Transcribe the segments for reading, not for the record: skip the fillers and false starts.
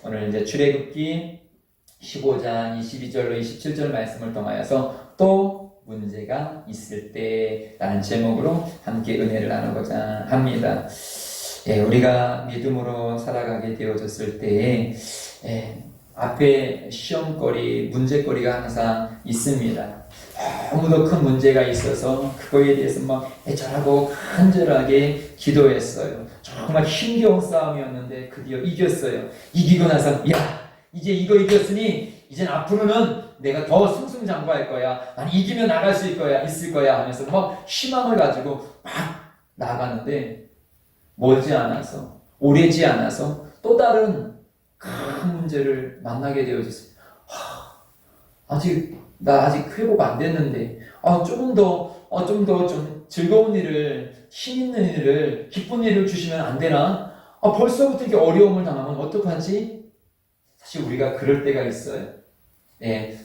오늘 이제 출애굽기 15장 22절로 27절 말씀을 통하여서 또 문제가 있을 때라는 제목으로 함께 은혜를 나누고자 합니다. 우리가 믿음으로 살아가게 되어졌을 때에 앞에 시험거리, 문제거리가 항상 있습니다. 너무도 큰 문제가 있어서 그거에 대해서 막 애절하고 간절하게 기도했어요. 정말 힘겨운 싸움이었는데 드디어 이겼어요. 이기고 나서 이제 이거 이겼으니 이젠 앞으로는 내가 더 승승장구할 거야. 난 이기면 나갈 수 있을 거야 하면서 막 희망을 가지고 막 나가는데 머지않아서 오래지 않아서 또 다른 큰 문제를 만나게 되어졌어요. 나 아직 회복 안 됐는데, 좀 더 즐거운 일을, 힘 있는 일을, 기쁜 일을 주시면 안 되나? 벌써부터 이렇게 어려움을 당하면 어떡하지? 사실 우리가 그럴 때가 있어요.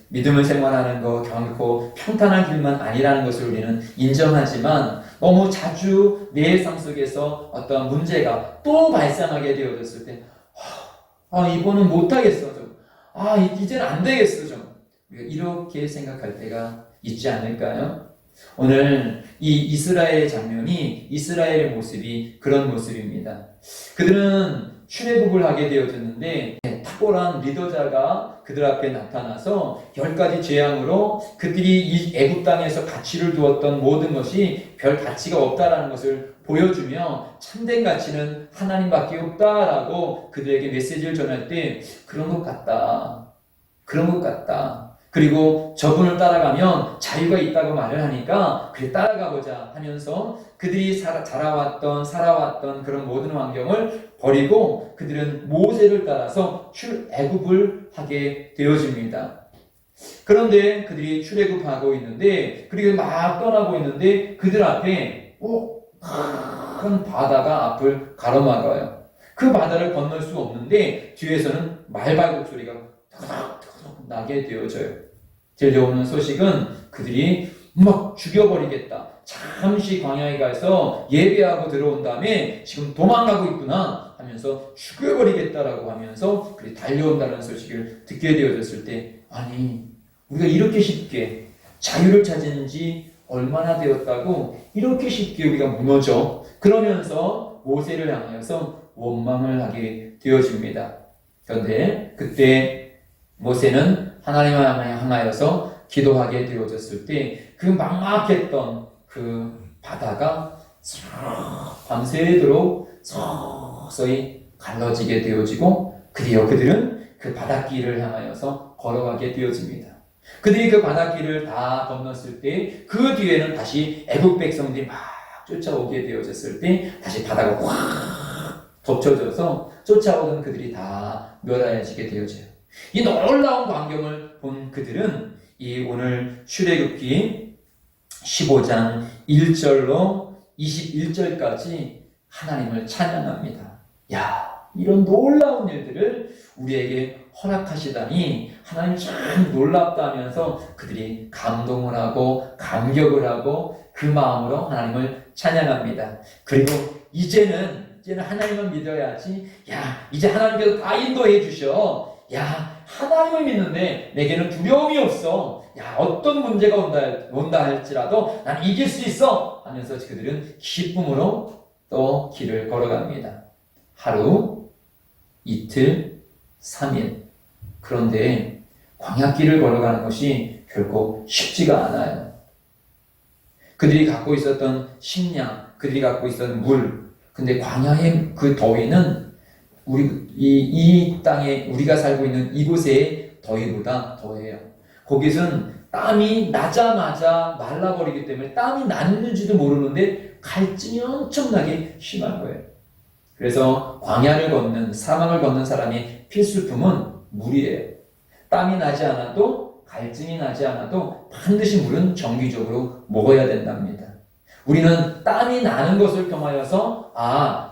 믿음을 생활하는 거 결코 평탄한 길만 아니라는 것을 우리는 인정하지만 너무 자주 내 삶 속에서 어떤 문제가 또 발생하게 되어졌을 때, 이번은 못하겠어, 좀. 이제는 안 되겠어, 좀. 우리가 이렇게 생각할 때가 있지 않을까요? 오늘 이 이스라엘의 장면이, 이스라엘의 모습이 그런 모습입니다. 그들은 출애굽을 하게 되어졌는데 탁월한 리더자가 그들 앞에 나타나서 10가지 재앙으로 그들이 이 애굽 땅에서 가치를 두었던 모든 것이 별 가치가 없다라는 것을 보여주며 참된 가치는 하나님밖에 없다라고 그들에게 메시지를 전할 때 그런 것 같다. 그리고 저분을 따라가면 자유가 있다고 말을 하니까 그래 따라가보자 하면서 그들이 살아왔던 그런 모든 환경을 버리고 그들은 모세를 따라서 출애굽을 하게 되어집니다. 그런데 그들이 출애굽하고 있는데 그리고 막 떠나고 있는데 그들 앞에 큰 바다가 앞을 가로막아요. 그 바다를 건널 수 없는데 뒤에서는 말발굽 소리가 터덕터덕 나게 되어져요. 들려오는 소식은 그들이 막 죽여버리겠다. 잠시 광야에 가서 예배하고 들어온 다음에 지금 도망가고 있구나 하면서 죽여버리겠다라고 하면서 그들이 달려온다는 소식을 듣게 되어졌을 때 우리가 이렇게 쉽게 자유를 찾은 지 얼마나 되었다고 이렇게 쉽게 우리가 무너져 그러면서 모세를 향하여서 원망을 하게 되어집니다. 그런데 그때 모세는 하나님을 향하여서 기도하게 되어졌을 때 그 막막했던 그 바다가 밤새도록 서서히 갈라지게 되어지고 드디어 그들은 그 바닷길을 향하여서 걸어가게 되어집니다. 그들이 그 바닷길을 다 건넜을 때 그 뒤에는 다시 애국 백성들이 막 쫓아오게 되어졌을 때 다시 바다가 확 덮쳐져서 쫓아오던 그들이 다 멸하여지게 되어져요. 이 놀라운 광경을 본 그들은 이 오늘 출애굽기 15장 1절로 21절까지 하나님을 찬양합니다. 이런 놀라운 일들을 우리에게 허락하시다니 하나님 참 놀랍다면서 그들이 감동을 하고 감격을 하고 그 마음으로 하나님을 찬양합니다. 그리고 이제는 하나님을 믿어야지. 이제 하나님께서 다 인도해 주셔. 하나님을 믿는데 내게는 두려움이 없어. 어떤 문제가 온다 할지라도 난 이길 수 있어 하면서 그들은 기쁨으로 또 길을 걸어갑니다. 하루, 이틀, 3일. 그런데 광야길을 걸어가는 것이 결코 쉽지가 않아요. 그들이 갖고 있었던 식량, 그들이 갖고 있었던 물. 근데 광야의 그 더위는 이 땅에 우리가 살고 있는 이곳의 더위보다 더해요. 거기서는 땀이 나자마자 말라버리기 때문에 땀이 났는지도 모르는데 갈증이 엄청나게 심한 거예요. 그래서 광야를 걷는 사막을 걷는 사람의 필수품은 물이에요. 땀이 나지 않아도 갈증이 나지 않아도 반드시 물은 정기적으로 먹어야 된답니다. 우리는 땀이 나는 것을 통하여서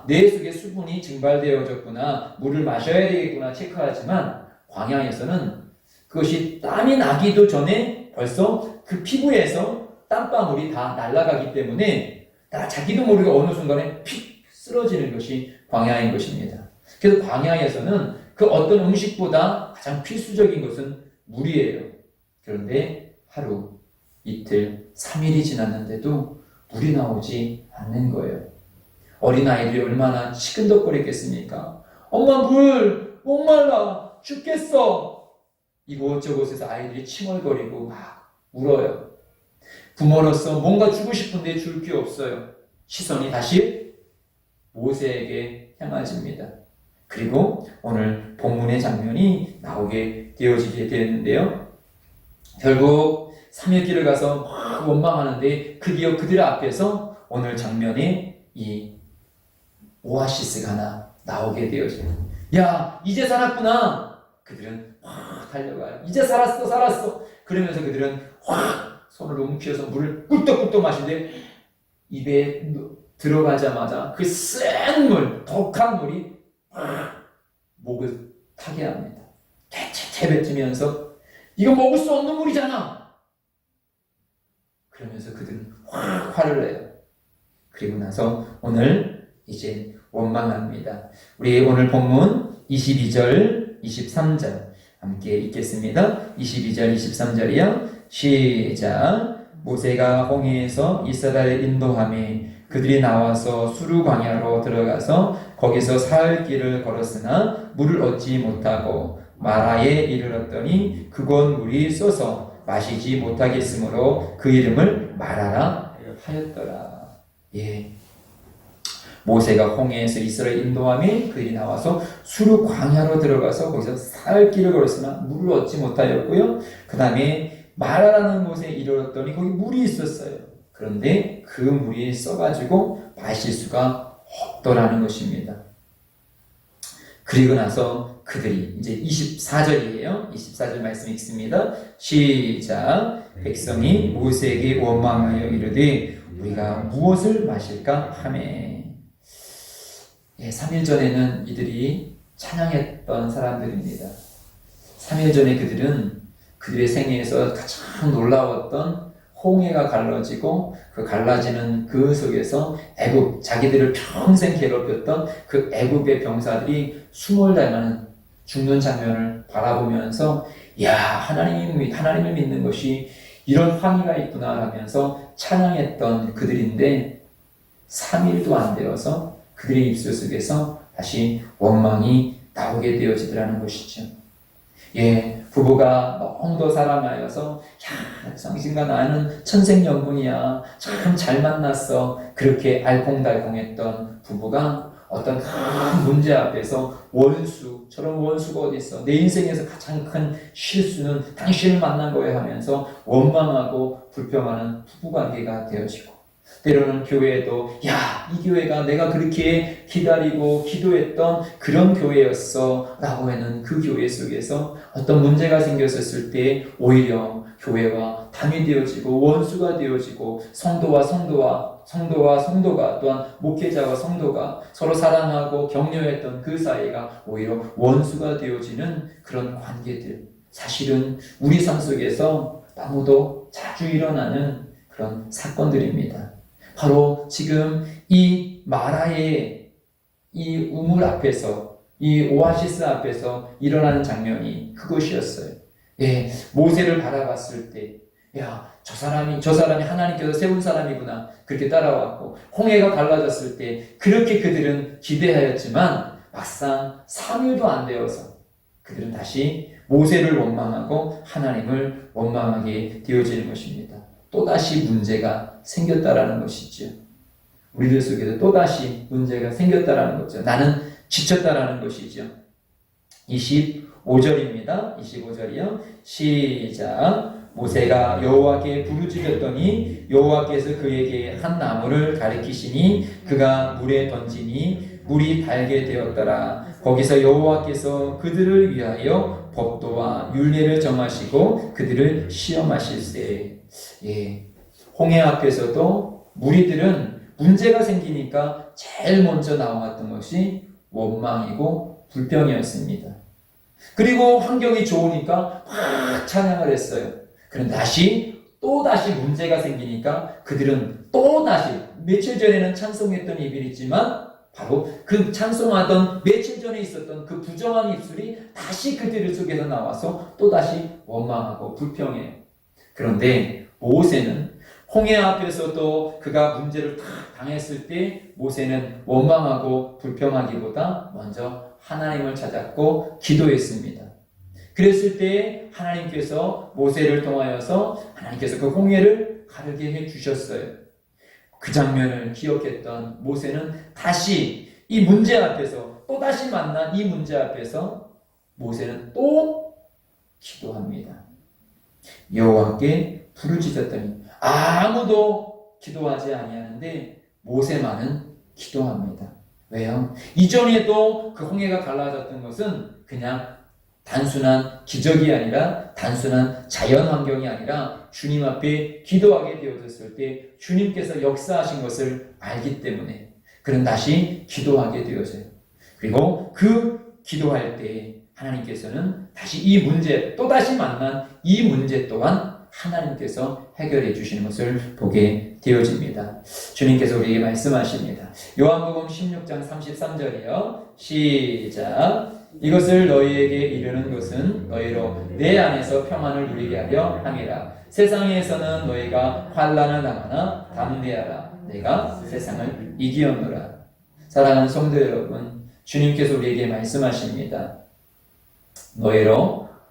내 속에 수분이 증발되어졌구나, 물을 마셔야 되겠구나 체크하지만 광야에서는 그것이 땀이 나기도 전에 벌써 그 피부에서 땀방울이 다 날아가기 때문에 자기도 모르게 어느 순간에 픽 쓰러지는 것이 광야인 것입니다. 그래서 광야에서는 그 어떤 음식보다 가장 필수적인 것은 물이에요. 그런데 하루, 이틀, 3일이 지났는데도 물이 나오지 않는 거예요. 어린아이들이 얼마나 시큰둥거렸겠습니까? 엄마 물! 목말라! 죽겠어! 이곳저곳에서 아이들이 칭얼거리고 막 울어요. 부모로서 뭔가 주고 싶은데 줄 게 없어요. 시선이 다시 모세에게 향해집니다. 그리고 오늘 본문의 장면이 나오게 되어지게 되었는데요. 결국 3일 길을 가서 막 원망하는데 드디어 그들 앞에서 오늘 장면에 이 오아시스가 하나 나오게 되어져요. 야, 이제 살았구나. 그들은 확 달려가요. 이제 살았어. 그러면서 그들은 확 손을 움켜서 물을 꿀떡꿀떡 마시는데 입에 들어가자마자 그 센 물, 독한 물이 확 목을 타게 합니다. 채채채 뱉으면서 이거 먹을 수 없는 물이잖아. 그러면서 그들은 확 화를 내요. 그리고 나서 오늘 이제 원망합니다. 우리 오늘 본문 22절, 23절 함께 읽겠습니다. 22절, 23절이요. 시작. 모세가 홍해에서 이스라엘 인도함에 그들이 나와서 수르 광야로 들어가서 거기서 사흘 길을 걸었으나 물을 얻지 못하고 마라에 이르렀더니 그곳 물이 쏘서 마시지 못하겠으므로 그 이름을 마라라 하였더라. 예. 모세가 홍해에서 이스라엘 인도함에 그들이 나와서 수르 광야로 들어가서 거기서 사흘 길을 걸었으나 물을 얻지 못하였고요. 그 다음에 마라라는 곳에 이르렀더니 거기 물이 있었어요. 그런데 그 물이 써가지고 마실 수가 없더라는 것입니다. 그리고 나서 그들이 이제 24절이에요. 24절 말씀 읽습니다. 시작. 백성이 모세에게 원망하여 이르되 우리가 무엇을 마실까 하매. 예, 3일 전에는 이들이 찬양했던 사람들입니다. 3일 전에 그들의 생애에서 가장 놀라웠던 홍해가 갈라지고 그 갈라지는 그 속에서 애굽, 자기들을 평생 괴롭혔던 그 애굽의 병사들이 숨을 다하는 죽는 장면을 바라보면서 야, 하나님을 믿는 것이 이런 황의가 있구나 하면서 찬양했던 그들인데 3일도 안 되어서 그들의 입술 속에서 다시 원망이 나오게 되어지더라는 것이죠. 예, 부부가 너무도 사랑하여서 야, 당신과 나는 천생연분이야. 참 잘 만났어. 그렇게 알콩달콩했던 부부가 어떤 큰 문제 앞에서 저런 원수가 어디 있어? 내 인생에서 가장 큰 실수는 당신을 만난 거야 하면서 원망하고 불평하는 부부관계가 되어지고 때로는 교회에도 야, 이 교회가 내가 그렇게 기다리고 기도했던 그런 교회였어 라고 하는 그 교회 속에서 어떤 문제가 생겼을 때 오히려 교회와 담이 되어지고 원수가 되어지고 성도와 성도가 또한 목회자와 성도가 서로 사랑하고 격려했던 그 사이가 오히려 원수가 되어지는 그런 관계들, 사실은 우리 삶 속에서 너무도 자주 일어나는 그런 사건들입니다. 바로 지금 이 마라의 이 우물 앞에서, 이 오아시스 앞에서 일어나는 장면이 그것이었어요. 예, 모세를 바라봤을 때, 야, 저 사람이 하나님께서 세운 사람이구나. 그렇게 따라왔고, 홍해가 갈라졌을 때, 그렇게 그들은 기대하였지만, 막상 3일도 안 되어서, 그들은 다시 모세를 원망하고, 하나님을 원망하게 되어지는 것입니다. 또다시 문제가 생겼다라는 것이죠. 우리들 속에도 또다시 문제가 생겼다라는 거죠. 나는 지쳤다라는 것이죠. 25절입니다. 25절이요. 시작. 모세가 여호와께 부르짖었더니 여호와께서 그에게 한 나무를 가리키시니 그가 물에 던지니 물이 달게 되었더라. 거기서 여호와께서 그들을 위하여 법도와 율례를 정하시고 그들을 시험하실세. 예, 홍해 앞에서도 무리들은 문제가 생기니까 제일 먼저 나왔던 것이 원망이고 불평이었습니다. 그리고 환경이 좋으니까 막 찬양을 했어요. 그런데 또다시 문제가 생기니까 그들은 또다시 며칠 전에는 찬송했던 입이 있지만 바로 그 찬송하던 며칠 전에 있었던 그 부정한 입술이 다시 그들 속에서 나와서 또다시 원망하고 불평해요. 그런데 모세는 홍해 앞에서도 그가 문제를 다 당했을 때 모세는 원망하고 불평하기보다 먼저 하나님을 찾았고 기도했습니다. 그랬을 때 하나님께서 모세를 통하여서 하나님께서 그 홍해를 가르게 해주셨어요. 그 장면을 기억했던 모세는 다시 이 문제 앞에서 또다시 만난 이 문제 앞에서 모세는 또 기도합니다. 여호와께 부르짖었더니 아무도 기도하지 아니하는데 모세만은 기도합니다. 왜요? 이전에도 그 홍해가 갈라졌던 것은 그냥 단순한 기적이 아니라 단순한 자연 환경이 아니라 주님 앞에 기도하게 되어졌을 때 주님께서 역사하신 것을 알기 때문에 그는 다시 기도하게 되어져요. 그리고 그 기도할 때 하나님께서는 다시 이 문제, 또다시 만난 이 문제 또한 하나님께서 해결해 주시는 것을 보게 되어집니다. 주님께서 우리에게 말씀하십니다. 요한복음 16장 33절이요. 시작. 이것을 너희에게 이르는 것은 너희로 내 안에서 평안을 누리게 하려 함이라. 세상에서는 너희가 환난을 당하나 담대하라. 내가 세상을 이기었노라. 사랑하는 성도 여러분, 주님께서 우리에게 말씀하십니다.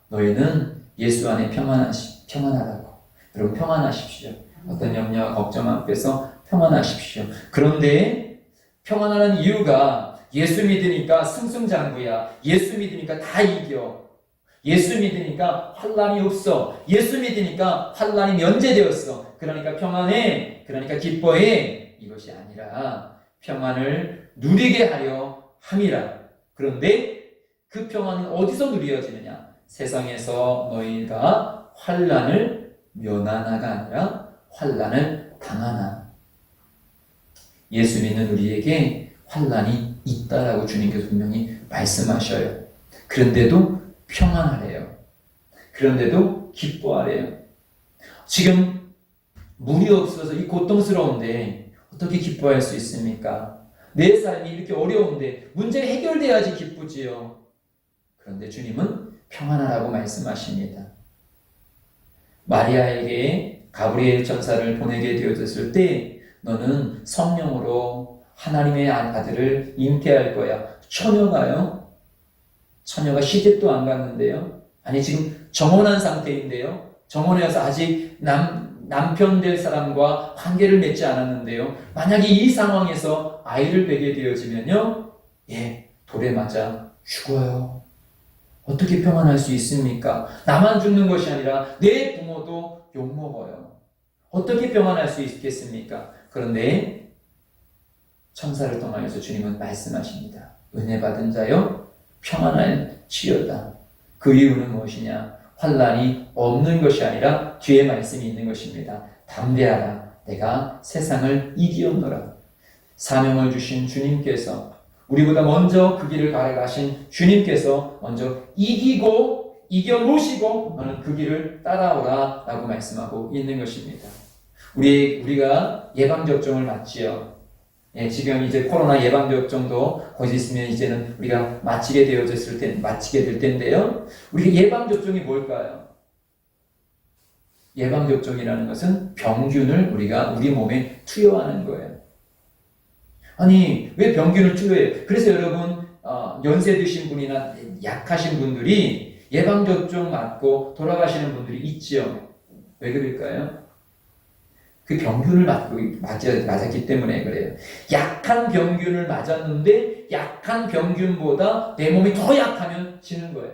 너희는 예수 안에 평안하라고. 여러분 평안하십시오. 어떤 염려와 걱정 앞에서 평안하십시오. 그런데 평안하는 이유가 예수 믿으니까 승승장구야. 예수 믿으니까 다 이겨. 예수 믿으니까 환난이 없어. 예수 믿으니까 환난이 면제되었어. 그러니까 평안해. 그러니까 기뻐해. 이것이 아니라 평안을 누리게 하려 함이라. 그런데 그 평안은 어디서 누려지느냐? 세상에서 너희가 환난을 면하나가 아니라 환난을 당하나. 예수 믿는 우리에게 환난이 있다라고 주님께서 분명히 말씀하셔요. 그런데도 평안하래요. 그런데도 기뻐하래요. 지금 물이 없어서 이 고통스러운데 어떻게 기뻐할 수 있습니까? 내 삶이 이렇게 어려운데 문제가 해결돼야지 기쁘지요. 그런데 주님은 평안하라고 말씀하십니다. 마리아에게 가브리엘 천사를 보내게 되어졌을 때 너는 성령으로 하나님의 아들을 잉태할 거야. 처녀가 시집도 안 갔는데요. 아니 지금 정혼한 상태인데요. 정혼해서 아직 남편 될 사람과 관계를 맺지 않았는데요. 만약에 이 상황에서 아이를 베게 되어지면요. 돌에 맞아 죽어요. 어떻게 평안할 수 있습니까? 나만 죽는 것이 아니라 내 부모도 욕먹어요. 어떻게 평안할 수 있겠습니까? 그런데 천사를 통하여서 주님은 말씀하십니다. 은혜 받은 자여 평안할지어다. 그 이유는 무엇이냐? 환난이 없는 것이 아니라 뒤에 말씀이 있는 것입니다. 담대하라. 내가 세상을 이기었노라. 사명을 주신 주님께서 우리보다 먼저 그 길을 가신 주님께서 먼저 이겨놓으시고 너는 그 길을 따라오라 라고 말씀하고 있는 것입니다. 우리가 예방접종을 맞지요. 지금 이제 코로나 예방접종도 거의 있으면 이제는 우리가 마치게 될 텐데요. 우리 예방접종이 뭘까요? 예방접종이라는 것은 병균을 우리 몸에 투여하는 거예요. 아니, 왜 병균을 투여해요? 그래서 여러분, 연세 드신 분이나 약하신 분들이 예방접종 맞고 돌아가시는 분들이 있지요. 왜 그럴까요? 그 병균을 맞았기 때문에 그래요. 약한 병균을 맞았는데 약한 병균보다 내 몸이 더 약하면 지는 거예요.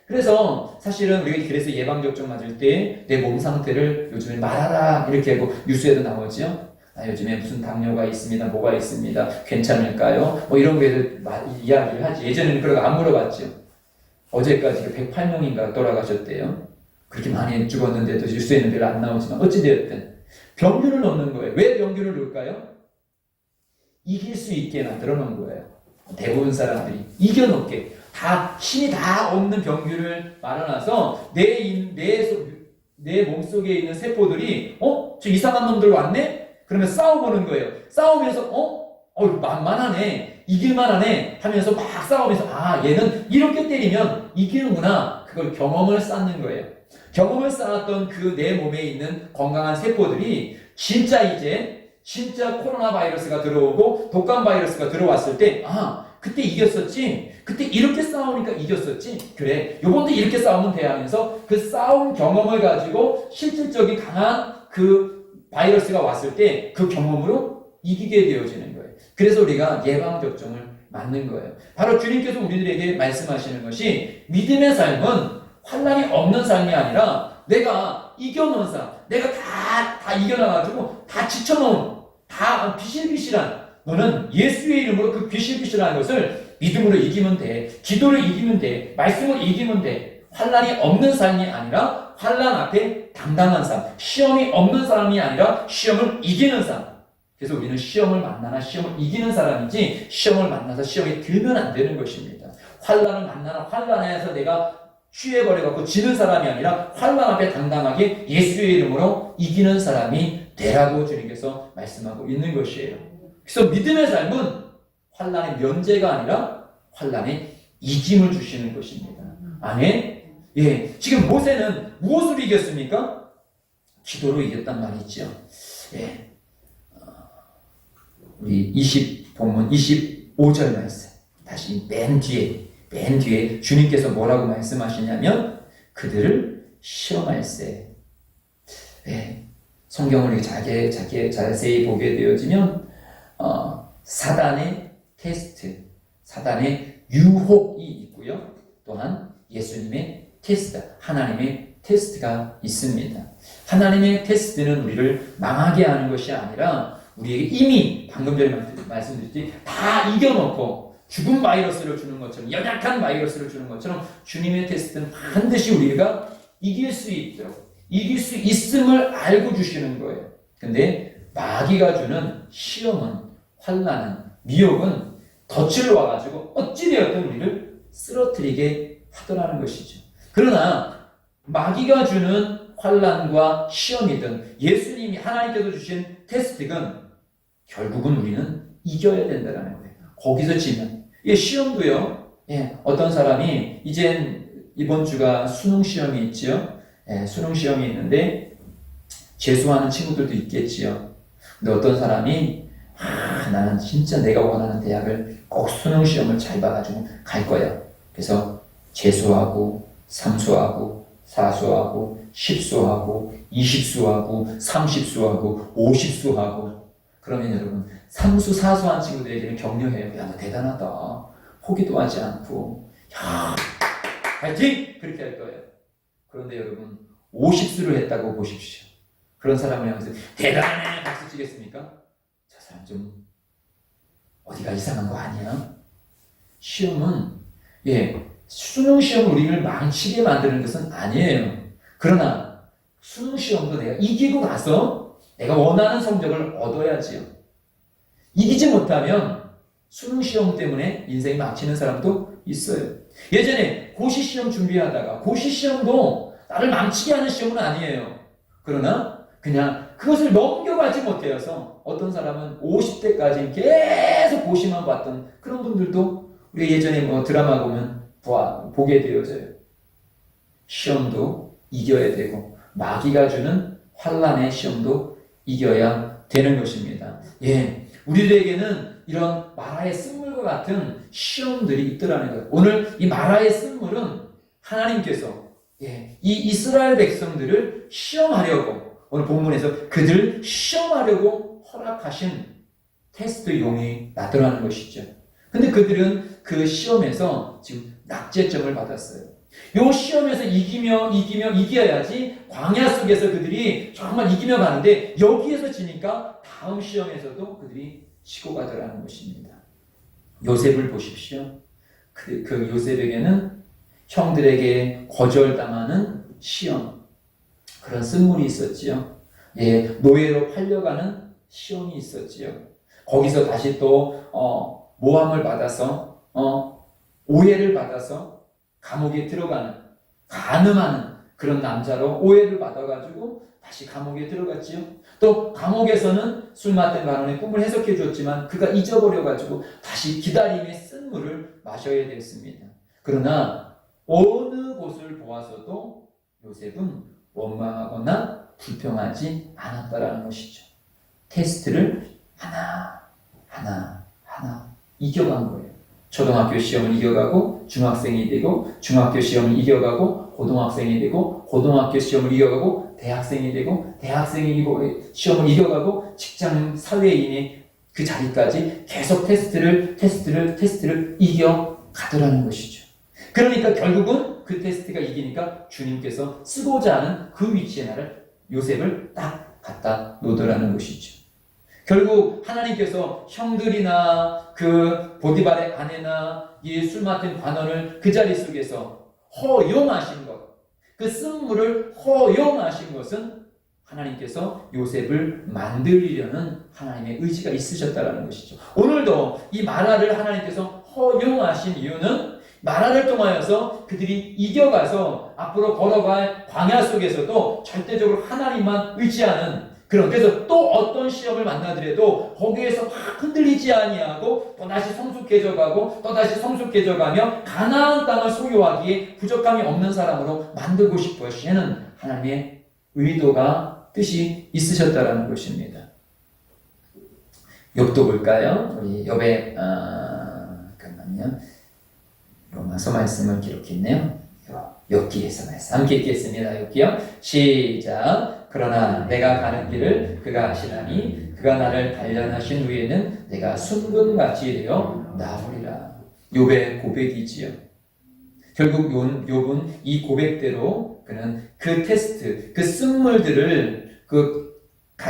그래서 사실은 우리가 그래서 예방접종 맞을 때 내 몸 상태를 요즘에 말하라 이렇게 하고 뉴스에도 나오죠. 요즘에 무슨 당뇨가 있습니다. 뭐가 있습니다. 괜찮을까요? 이런 거에 이야기를 하지. 예전에는 그런 거 안 물어봤죠. 어제까지 108명인가 돌아가셨대요. 그렇게 많이 죽었는데도 뉴스에는 별로 안 나오지만 어찌되었든 병균을 넣는 거예요. 왜 병균을 넣을까요? 이길 수 있게 만들어 놓은 거예요. 대부분 사람들이 이겨놓게 힘이 다 없는 병균을 말아놔서 내 몸속에 있는 세포들이 저 이상한 놈들 왔네? 그러면 싸워보는 거예요. 싸우면서 만만하네, 이길만하네 하면서 막 싸우면서 얘는 이렇게 때리면 이기는구나, 그걸 경험을 쌓는 거예요. 경험을 쌓았던 그 내 몸에 있는 건강한 세포들이 진짜 코로나 바이러스가 들어오고 독감 바이러스가 들어왔을 때 그때 이겼었지, 그때 이렇게 싸우니까 이겼었지, 그래 요번도 이렇게 싸우면 돼 하면서 그 싸운 경험을 가지고 실질적인 강한 그 바이러스가 왔을 때 그 경험으로 이기게 되어지는 거예요. 그래서 우리가 예방접종을 맞는 거예요. 바로 주님께서 우리들에게 말씀하시는 것이, 믿음의 삶은 환난이 없는 삶이 아니라 내가 이겨놓은 삶, 내가 다 이겨놔가지고 다 지쳐놓은, 다 비실비실한, 너는 예수의 이름으로 그 비실비실한 것을 믿음으로 이기면 돼, 기도를 이기면 돼, 말씀을 이기면 돼. 환난이 없는 삶이 아니라 환난 앞에 당당한 삶, 시험이 없는 사람이 아니라 시험을 이기는 삶. 그래서 우리는 시험을 만나나 시험을 이기는 사람이지, 시험을 만나서 시험에 들면 안 되는 것입니다. 환난을 만나나 환난에서 내가 취해버려갖고 지는 사람이 아니라 환난 앞에 당당하게 예수의 이름으로 이기는 사람이 되라고 주님께서 말씀하고 있는 것이에요. 그래서 믿음의 삶은 환난의 면제가 아니라 환난의 이김을 주시는 것입니다. 아멘? 예. 지금 모세는 무엇으로 이겼습니까? 기도로 이겼단 말이죠. 예. 우리 본문 25절 말씀. 다시 맨 뒤에 주님께서 뭐라고 말씀하시냐면, 그들을 시험할세. 네. 성경을 자세히 보게 되어지면 사단의 테스트, 사단의 유혹이 있고요. 또한 예수님의 테스트, 하나님의 테스트가 있습니다. 하나님의 테스트는 우리를 망하게 하는 것이 아니라 우리에게 이미 방금 전에 말씀드렸지, 다 이겨놓고 죽은 바이러스를 주는 것처럼, 연약한 바이러스를 주는 것처럼 주님의 테스트는 반드시 우리가 이길 수 있도록, 이길 수 있음을 알고 주시는 거예요. 근데 마귀가 주는 시험은, 환난은, 미혹은 덫을 와가지고 어찌되었든 우리를 쓰러뜨리게 하더라는 것이죠. 그러나 마귀가 주는 환난과 시험이든 예수님이, 하나님께서 주신 테스트든 결국은 우리는 이겨야 된다는 거예요. 거기서 지면. 시험도요. 어떤 사람이 이번 주가 수능 시험이 있지요. 수능 시험이 있는데 재수하는 친구들도 있겠지요. 근데 어떤 사람이 나는 진짜 내가 원하는 대학을 꼭 수능 시험을 잘 봐가지고 갈 거야. 그래서 재수하고 삼수하고 사수하고 10수하고 20수하고 30수하고 50수하고. 그러면 여러분, 삼수 사수한 친구들에게는 격려해요. 야, 너 대단하다. 포기도 하지 않고, 야, 파이팅! 그렇게 할 거예요. 그런데 여러분, 50수를 했다고 보십시오. 그런 사람을 향해서 대단해! 박수 치겠습니까? 저 사람 좀 어디가 이상한 거 아니야? 시험은, 수능 시험은 우리를 망치게 만드는 것은 아니에요. 그러나 수능 시험도 내가 이기고 나서 내가 원하는 성적을 얻어야지요. 이기지 못하면 수능 시험 때문에 인생이 망치는 사람도 있어요. 예전에 고시 시험 준비하다가, 고시 시험도 나를 망치게 하는 시험은 아니에요. 그러나 그냥 그것을 넘겨가지 못해서 어떤 사람은 50대까지 계속 고시만 봤던 그런 분들도 우리 예전에 드라마 보면 보게 되어져요. 시험도 이겨야 되고 마귀가 주는 환난의 시험도 이겨야 되는 것입니다. 우리들에게는 이런 마라의 쓴물과 같은 시험들이 있더라는 거예요. 오늘 이 마라의 쓴물은 하나님께서 이 이스라엘 백성들을 시험하려고, 오늘 본문에서 그들을 시험하려고 허락하신 테스트용이 나더라는 것이죠. 근데 그들은 그 시험에서 지금 낙제점을 받았어요. 이 시험에서 이겨야지 광야 속에서 그들이 정말 이기며 가는데, 여기에서 지니까 다음 시험에서도 그들이 지고 가더라는 것입니다. 요셉을 보십시오. 그 요셉에게는 형들에게 거절당하는 시험, 그런 쓴물이 있었지요. 노예로 팔려가는 시험이 있었지요. 거기서 다시 또 모함을 받아서 오해를 받아서 감옥에 들어가는, 간음하는 그런 남자로 오해를 받아가지고 다시 감옥에 들어갔지요. 또 감옥에서는 술 맡은 간원의 꿈을 해석해 줬지만 그가 잊어버려가지고 다시 기다림의 쓴물을 마셔야 됐습니다. 그러나 어느 곳을 보아서도 요셉은 원망하거나 불평하지 않았다라는 것이죠. 테스트를 하나 이겨간 거예요. 초등학교 시험을 이겨가고 중학생이 되고 중학교 시험을 이겨가고 고등학생이 되고 고등학교 시험을 이겨가고 대학생이 되고 대학생이 시험을 이겨가고 직장 사회인의 그 자리까지 계속 테스트를 이겨가더라는 것이죠. 그러니까 결국은 그 테스트가 이기니까 주님께서 쓰고자 하는 그 위치에 나를 요셉을 딱 갖다 놓으라는 것이죠. 결국 하나님께서 형들이나 그 보디발의 아내나 이 술 맡은 관원을 그 자리 속에서 허용하신 것, 그 쓴물을 허용하신 것은 하나님께서 요셉을 만들려는 하나님의 의지가 있으셨다는 것이죠. 오늘도 이 마라를 하나님께서 허용하신 이유는 마라를 통하여서 그들이 이겨가서 앞으로 걸어갈 광야 속에서도 절대적으로 하나님만 의지하는 그래서 또 어떤 시험을 만나더라도 거기에서 막 흔들리지 아니하고 또다시 성숙해져가고 또다시 성숙해져가며 가나안 땅을 소유하기에 부족함이 없는 사람으로 만들고 싶어 하시는 하나님의 의도가 뜻이 있으셨다라는 것입니다. 욥도 볼까요? 우리 욥의 잠깐만요. 로마서 말씀을 기록했네요. 욥기에서 말씀 함께 읽겠습니다. 욥기요. 시작. 그러나 내가 가는 길을 그가 아시나니 그가 나를 단련하신 후에는 내가 순금같이 되어 나오리라. 욥의 고백이지요. 결국 욥은 이 고백대로 그는 그 테스트, 그 쓴물들을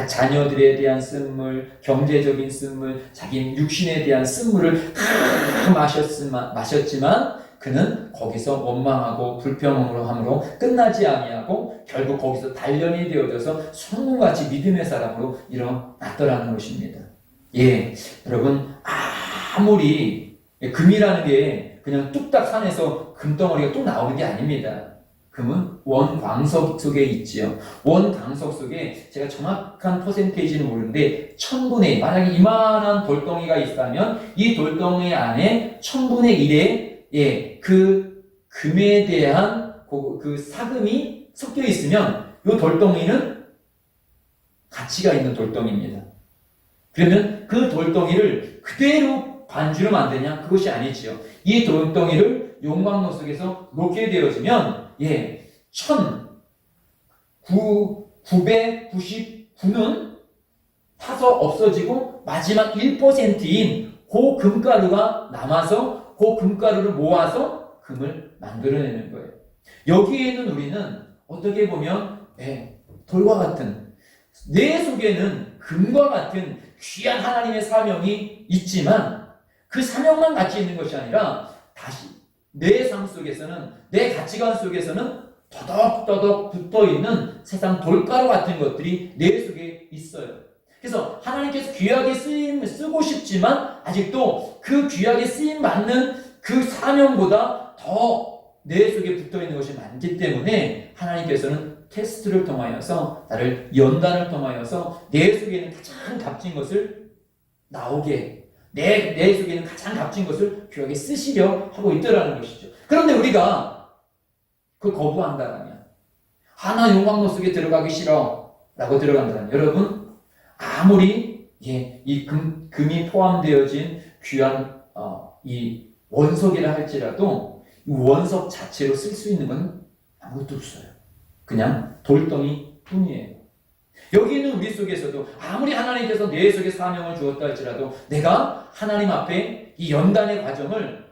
자녀들에 대한 쓴물, 경제적인 쓴물, 자기 육신에 대한 쓴물을 다 마셨지만 그는 거기서 원망하고 불평으로 함으로 끝나지 아니하고 결국 거기서 단련이 되어져서 성공같이 믿음의 사람으로 일어났더라는 것입니다. 예, 여러분 아무리 금이라는 게 그냥 뚝딱 산에서 금덩어리가 뚝 나오는 게 아닙니다. 금은 원광석 속에 있지요. 원광석 속에 제가 정확한 퍼센테이지는 모르는데 1000분의 만약에 이만한 돌덩이가 있다면 이 돌덩이 안에 1000분의 1의 그 금에 대한 그 사금이 섞여 있으면 이 돌덩이는 가치가 있는 돌덩이입니다. 그러면 그 돌덩이를 그대로 반주로 만드냐? 그것이 아니지요. 이 돌덩이를 용광로 속에서 놓게 되어지면 1999는 타서 없어지고 마지막 1%인 그 금가루가 남아서 그 금가루를 모아서 금을 만들어내는 거예요. 여기에는 우리는 어떻게 보면 돌과 같은 내 속에는 금과 같은 귀한 하나님의 사명이 있지만 그 사명만 같이 있는 것이 아니라 다시 내 삶 속에서는 내 가치관 속에서는 더덕더덕 붙어있는 세상 돌가루 같은 것들이 내 속에 있어요. 그래서 하나님께서 귀하게 쓰고 싶지만 아직도 그 귀하게 쓰임 받는 그 사명보다 더 내 속에 붙어있는 것이 많기 때문에 하나님께서는 테스트를 통하여서 나를 연단을 통하여서 내 속에 있는 가장 값진 것을 나오게 내 속에 있는 가장 값진 것을 귀하게 쓰시려 하고 있더라는 것이죠. 그런데 우리가 그걸 거부한다면 나 용광로 속에 들어가기 싫어 라고 들어간다면 여러분 아무리 이 금이 포함되어진 귀한 이 원석이라 할지라도 이 원석 자체로 쓸 수 있는 건 아무것도 없어요. 그냥 돌덩이 뿐이에요. 여기 있는 우리 속에서도 아무리 하나님께서 내 속에 사명을 주었다 할지라도 내가 하나님 앞에 이 연단의 과정을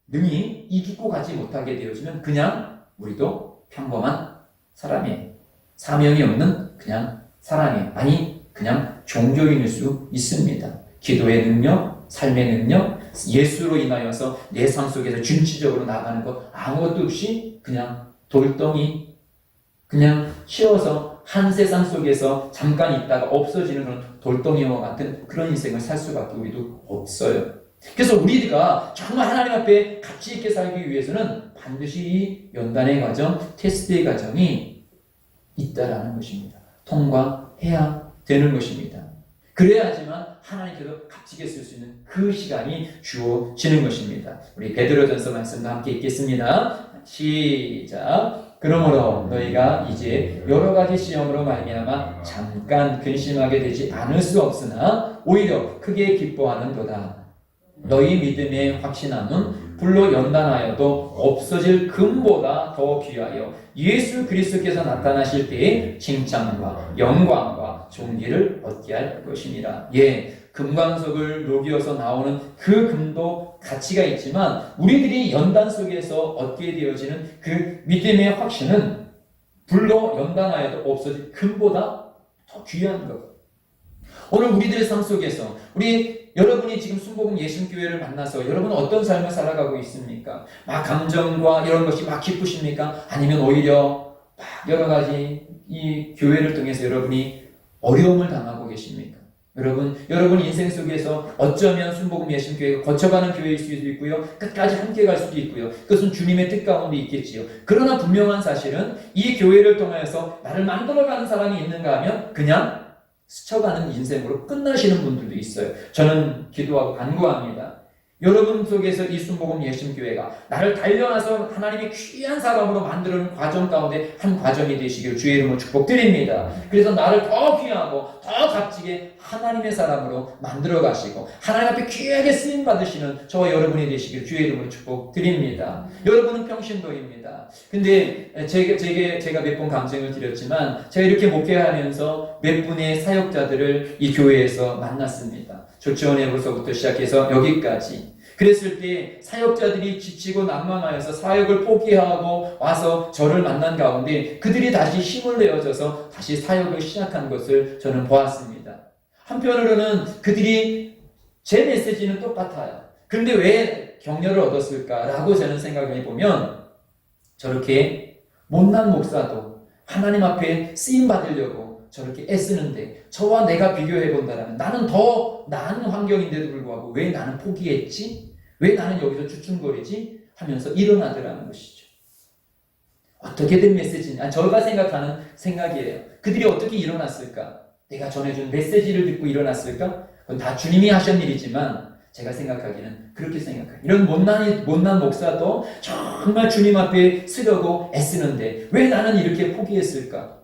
능히 이기고 가지 못하게 되어지면 그냥 우리도 평범한 사람이에요. 사명이 없는 그냥 사람이에요. 아니 그냥 종교인일 수 있습니다. 기도의 능력, 삶의 능력, 예수로 인하여서 내 삶 속에서 준치적으로 나가는 것 아무것도 없이 그냥 돌덩이 그냥 쉬어서 한 세상 속에서 잠깐 있다가 없어지는 그런 돌덩이와 같은 그런 인생을 살 수밖에 우리도 없어요. 그래서 우리가 정말 하나님 앞에 가치 있게 살기 위해서는 반드시 이 연단의 과정, 테스트의 과정이 있다라는 것입니다. 통과해야 되는 것입니다. 그래야지만 하나님께서 값지게 쓸 수 있는 그 시간이 주어지는 것입니다. 우리 베드로전서 말씀도 함께 읽겠습니다. 시작. 그러므로 너희가 이제 여러 가지 시험으로 말미암아 잠깐 근심하게 되지 않을 수 없으나 오히려 크게 기뻐하는도다. 너희 믿음의 확신함은 불로 연단하여도 없어질 금보다 더 귀하여 예수 그리스도께서 나타나실 때에 칭찬과 영광과 존귀를 얻게 할 것이니라. 예, 금광석을 녹여서 나오는 그 금도 가치가 있지만 우리들이 연단 속에서 얻게 되어지는 그 믿음의 확신은 불로 연단하여도 없어질 금보다 더 귀한 것. 오늘 우리들의 삶 속에서 여러분이 지금 순복음 예수교회를 만나서 여러분은 어떤 삶을 살아가고 있습니까? 막 감정과 이런 것이 막 기쁘십니까? 아니면 오히려 막 여러 가지 이 교회를 통해서 여러분이 어려움을 당하고 계십니까? 여러분 인생 속에서 어쩌면 순복음 예수교회가 거쳐가는 교회일 수도 있고요. 끝까지 함께 갈 수도 있고요. 그것은 주님의 뜻 가운데 있겠지요. 그러나 분명한 사실은 이 교회를 통해서 나를 만들어가는 사람이 있는가 하면 그냥 스쳐가는 인생으로 끝나시는 분들도 있어요. 저는 기도하고 간구합니다. 여러분 속에서 이 순복음 예수교회가 나를 달려나서 하나님의 귀한 사람으로 만드는 과정 가운데 한 과정이 되시기를 주의 이름으로 축복드립니다. 그래서 나를 더 귀하고 더 값지게 하나님의 사람으로 만들어 가시고 하나님 앞에 귀하게 쓰임 받으시는 저와 여러분이 되시기를 주의 이름으로 축복드립니다. 여러분은 평신도입니다. 근데 제가 몇 번 감정을 드렸지만 제가 이렇게 목회하면서 몇 분의 사역자들을 이 교회에서 만났습니다. 조치원회로서부터 시작해서 여기까지. 그랬을 때 사역자들이 지치고 난망하여서 사역을 포기하고 와서 저를 만난 가운데 그들이 다시 힘을 내어져서 다시 사역을 시작한 것을 저는 보았습니다. 한편으로는 그들이 제 메시지는 똑같아요. 그런데 왜 격려를 얻었을까라고 저는 생각을 해보면 저렇게 못난 목사도 하나님 앞에 쓰임 받으려고 저렇게 애쓰는데 저와 내가 비교해 본다면 나는 더 나은 환경인데도 불구하고 왜 나는 포기했지? 왜 나는 여기서 주춤거리지? 하면서 일어나더라는 것이죠. 어떻게 된 메시지냐? 제가 생각하는 생각이에요. 그들이 어떻게 일어났을까? 내가 전해준 메시지를 듣고 일어났을까? 그건 다 주님이 하신 일이지만 제가 생각하기는 그렇게 생각해요. 이런 못난 목사도 정말 주님 앞에 쓰려고 애쓰는데 왜 나는 이렇게 포기했을까?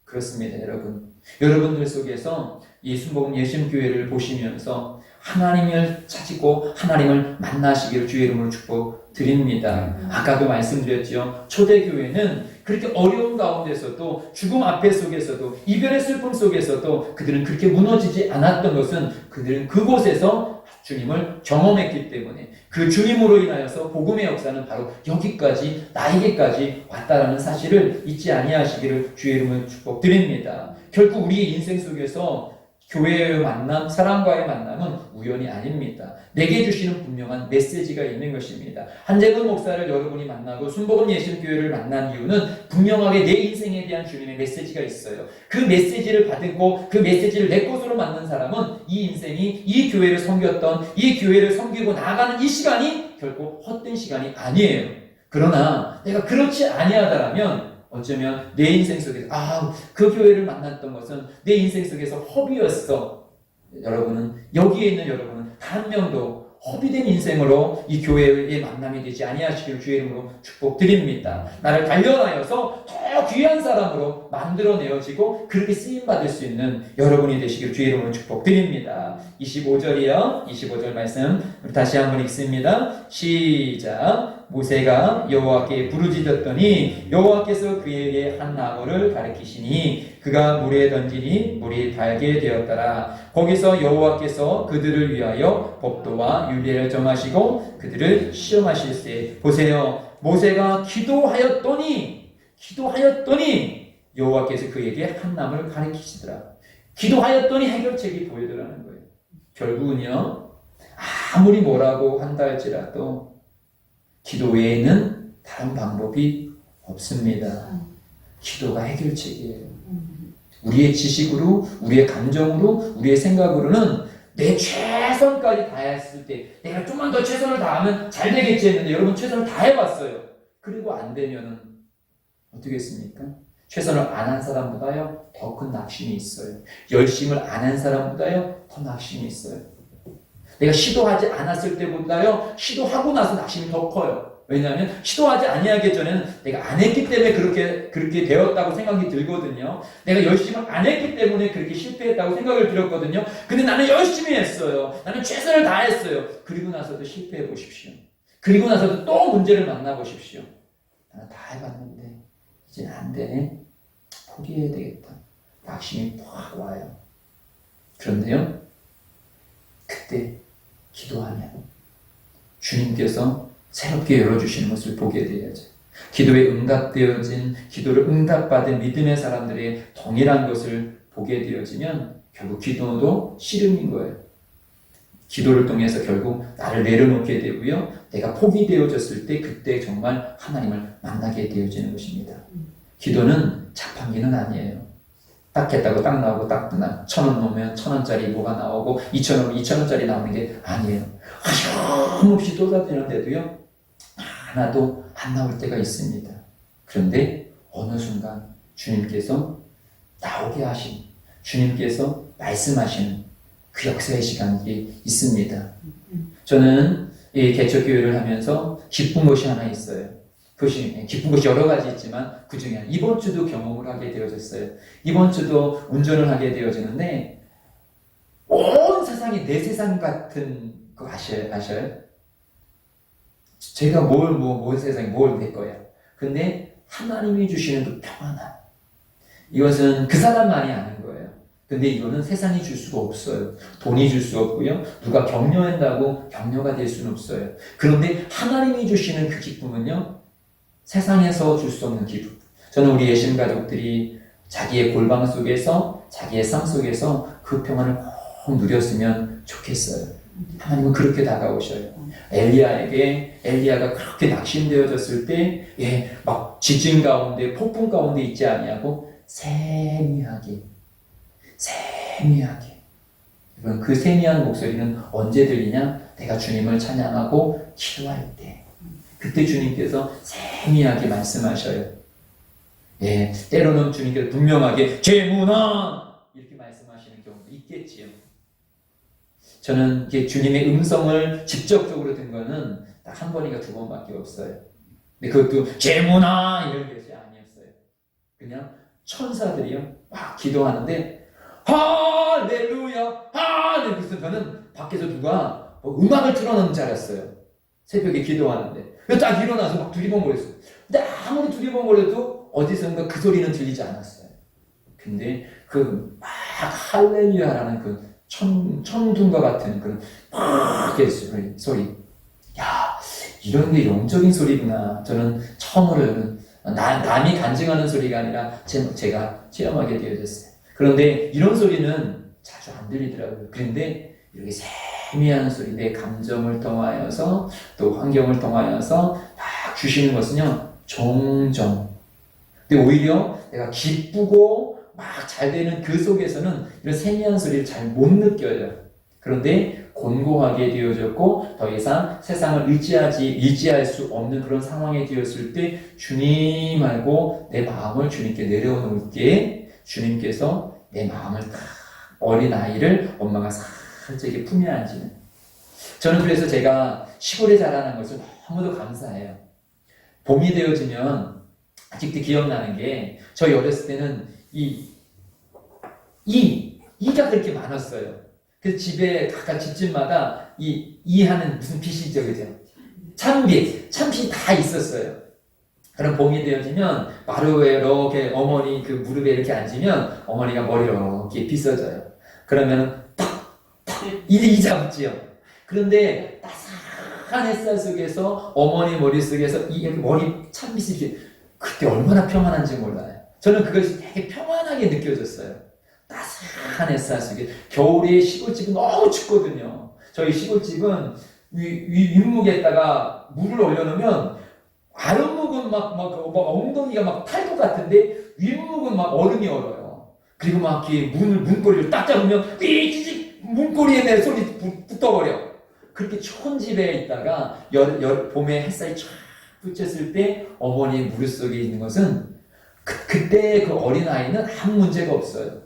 그렇습니다, 여러분. 여러분들 속에서 이 순복음 예수교회를 보시면서 하나님을 찾고 하나님을 만나시기를 주의 이름으로 축복드립니다. 아까도 말씀드렸죠. 초대교회는 그렇게 어려운 가운데서도 죽음 앞에 속에서도 이별의 슬픔 속에서도 그들은 그렇게 무너지지 않았던 것은 그들은 그곳에서 주님을 경험했기 때문에 그 주님으로 인하여서 복음의 역사는 바로 여기까지 나에게까지 왔다라는 사실을 잊지 아니하시기를 주의 이름으로 축복드립니다. 결국 우리의 인생 속에서 교회의 만남, 사람과의 만남은 우연이 아닙니다. 내게 주시는 분명한 메시지가 있는 것입니다. 한재근 목사를 여러분이 만나고 순복음 예수교회를 만난 이유는 분명하게 내 인생에 대한 주님의 메시지가 있어요. 그 메시지를 받고 그 메시지를 내 것으로 만든 사람은 이 인생이 이 교회를 섬겼던 이 교회를 섬기고 나아가는 이 시간이 결코 헛된 시간이 아니에요. 그러나 내가 그렇지 아니하다라면 어쩌면 내 인생 속에서 그 교회를 만났던 것은 내 인생 속에서 허비였어. 여러분은 여기에 있는 여러분은 단 한 명도 허비된 인생으로 이 교회의 만남이 되지 아니하시기를 주의 이름으로 축복드립니다. 나를 단련하여서 더 귀한 사람으로 만들어내어지고 그렇게 쓰임받을 수 있는 여러분이 되시기를 주의 이름으로 축복드립니다. 25절이요. 25절 말씀 다시 한번 읽습니다. 시작. 모세가 여호와께 부르짖었더니 여호와께서 그에게 한 나무를 가리키시니 그가 물에 던지니 물이 달게 되었더라. 거기서 여호와께서 그들을 위하여 법도와 율례를 정하시고 그들을 시험하실세. 보세요. 모세가 기도하였더니 여호와께서 그에게 한 나무를 가리키시더라. 기도하였더니 해결책이 보이더라는 거예요. 결국은요, 아무리 뭐라고 한다 할지라도 기도 외에는 다른 방법이 없습니다. 기도가 해결책이에요. 우리의 지식으로, 우리의 감정으로, 우리의 생각으로는 내 최선까지 다했을 때 내가 좀만 더 최선을 다하면 잘 되겠지 했는데 여러분 최선을 다해봤어요. 그리고 안 되면은 어떻게 했습니까? 최선을 안 한 사람보다요 더 큰 낙심이 있어요. 열심을 안 한 사람보다요 더 낙심이 있어요. 내가 시도하지 않았을 때보다요 시도하고 나서 낙심이 더 커요. 왜냐하면 시도하지 아니하기 전에는 내가 안 했기 때문에 그렇게 되었다고 생각이 들거든요. 내가 열심을 안 했기 때문에 그렇게 실패했다고 생각을 들었거든요. 근데 나는 열심히 했어요. 나는 최선을 다했어요. 그리고 나서도 실패해 보십시오. 그리고 나서도 또 문제를 만나 보십시오. 나는 다 해봤는데 이제는 안 되네. 포기해야 되겠다. 낙심이 팍 와요. 그런데요, 그때 기도하면 주님께서 새롭게 열어주시는 것을 보게 되어야죠. 기도에 응답되어진, 기도를 응답받은 믿음의 사람들의 동일한 것을 보게 되어지면 결국 기도도 씨름인 거예요. 기도를 통해서 결국 나를 내려놓게 되고요. 내가 포기되어졌을 때 그때 정말 하나님을 만나게 되어지는 것입니다. 기도는 자판기는 아니에요. 딱 했다고 딱 나오고 딱 나 1,000원 넣으면 1,000원짜리 뭐가 나오고 2,000원, 2,000원짜리 나오는 게 아니에요. 하염없이 쏟아지는데도요. 하나도 안 나올 때가 있습니다. 그런데 어느 순간 주님께서 나오게 하신, 주님께서 말씀하시는 그 역사의 시간이 있습니다. 저는 이 개척교회를 하면서 기쁜 것이 하나 있어요. 기쁜 것이 여러 가지 있지만 그 중에 이번 주도 경험을 하게 되어졌어요. 이번 주도 운전을 하게 되어지는데 온 세상이 내 세상 같은 거 아셔요? 제가 뭘 세상에 뭘 될 거야. 근데 하나님이 주시는 그 평안함. 이것은 그 사람만이 아는 거예요. 근데 이거는 세상이 줄 수가 없어요. 돈이 줄 수 없고요. 누가 격려한다고 격려가 될 수는 없어요. 그런데 하나님이 주시는 그 기쁨은요. 세상에서 줄 수 없는 기쁨. 저는 우리 예심 가족들이 자기의 골방 속에서, 자기의 삶 속에서 그 평안을 꼭 누렸으면 좋겠어요. 하나님은 그렇게 다가오셔요. 엘리야가 그렇게 낙심되어졌을 때, 막 지진 가운데, 폭풍 가운데 있지 아니하고 세미하게. 여러분, 그 세미한 목소리는 언제 들리냐? 내가 주님을 찬양하고 기도할 때. 그때 주님께서 세미하게 말씀하셔요. 때로는 주님께서 분명하게 죄문아 이렇게 말씀하시는 경우도 있겠지요. 저는 주님의 음성을 직접적으로 든 거는 딱 한 번인가 두 번밖에 없어요. 근데 그것도 죄문아 이런 것이 아니었어요. 그냥 천사들이요 막 기도하는데 할렐루야 그래서 저는 밖에서 누가 음악을 틀어놓는 줄 알았어요. 새벽에 기도하는데 딱 일어나서 막 두리번거렸어요. 근데 아무리 두리번거려도 어디선가 그 소리는 들리지 않았어요. 근데 그 막 할렐루야라는 그 천둥과 같은 그런 막 소리. 야, 이런 게 영적인 소리구나. 저는 처음으로 남이 간증하는 소리가 아니라 제가 체험하게 되어졌어요. 그런데 이런 소리는 자주 안 들리더라고요. 그런데 이렇게 세미한 소리, 내 감정을 통하여서 또 환경을 통하여서 막 주시는 것은요, 종종. 근데 오히려 내가 기쁘고 막 잘 되는 그 속에서는 이런 세미한 소리를 잘 못 느껴요. 그런데 곤고하게 되어졌고 더 이상 세상을 의지할 수 없는 그런 상황에 되었을 때 주님 알고 내 마음을 주님께 내려놓을 때 주님께서 내 마음을 다 어린아이를 엄마가 살짝 품에 안지는. 저는 그래서 제가 시골에 자라는 것을 너무도 감사해요. 봄이 되어지면 아직도 기억나는 게 저희 어렸을 때는 이가 그렇게 많았어요. 그래서 집에 각각 집집마다 이 하는 무슨 빛이죠, 그죠? 참빛이 다 있었어요. 그럼 봄이 되어지면 마루에 이렇게 어머니 그 무릎에 이렇게 앉으면 어머니가 머리를 이렇게 빗어줘요. 그러면 탁 이 잡지요. 그런데 따스한 햇살 속에서 어머니 머릿속에서 이렇게 머리 참빛이 이렇게 그때 얼마나 평안한지 몰라요. 저는 그것이 되게 평안하게 느껴졌어요. 따스한 햇살 속에. 겨울에 시골집은 너무 춥거든요. 저희 시골집은 윗목에다가 물을 올려놓으면 아랫목은 막 엉덩이가 막 탈 것 같은데 윗목은 막 얼음이 얼어요. 그리고 막 이렇게 문고리를 딱 잡으면 삐지직 문고리에 내 손이 붙어버려. 그렇게 추운 집에 있다가 봄에 햇살이 쫙 비쳤을 때 어머니의 무릎 속에 있는 것은 그때 그 어린아이는 아무 문제가 없어요.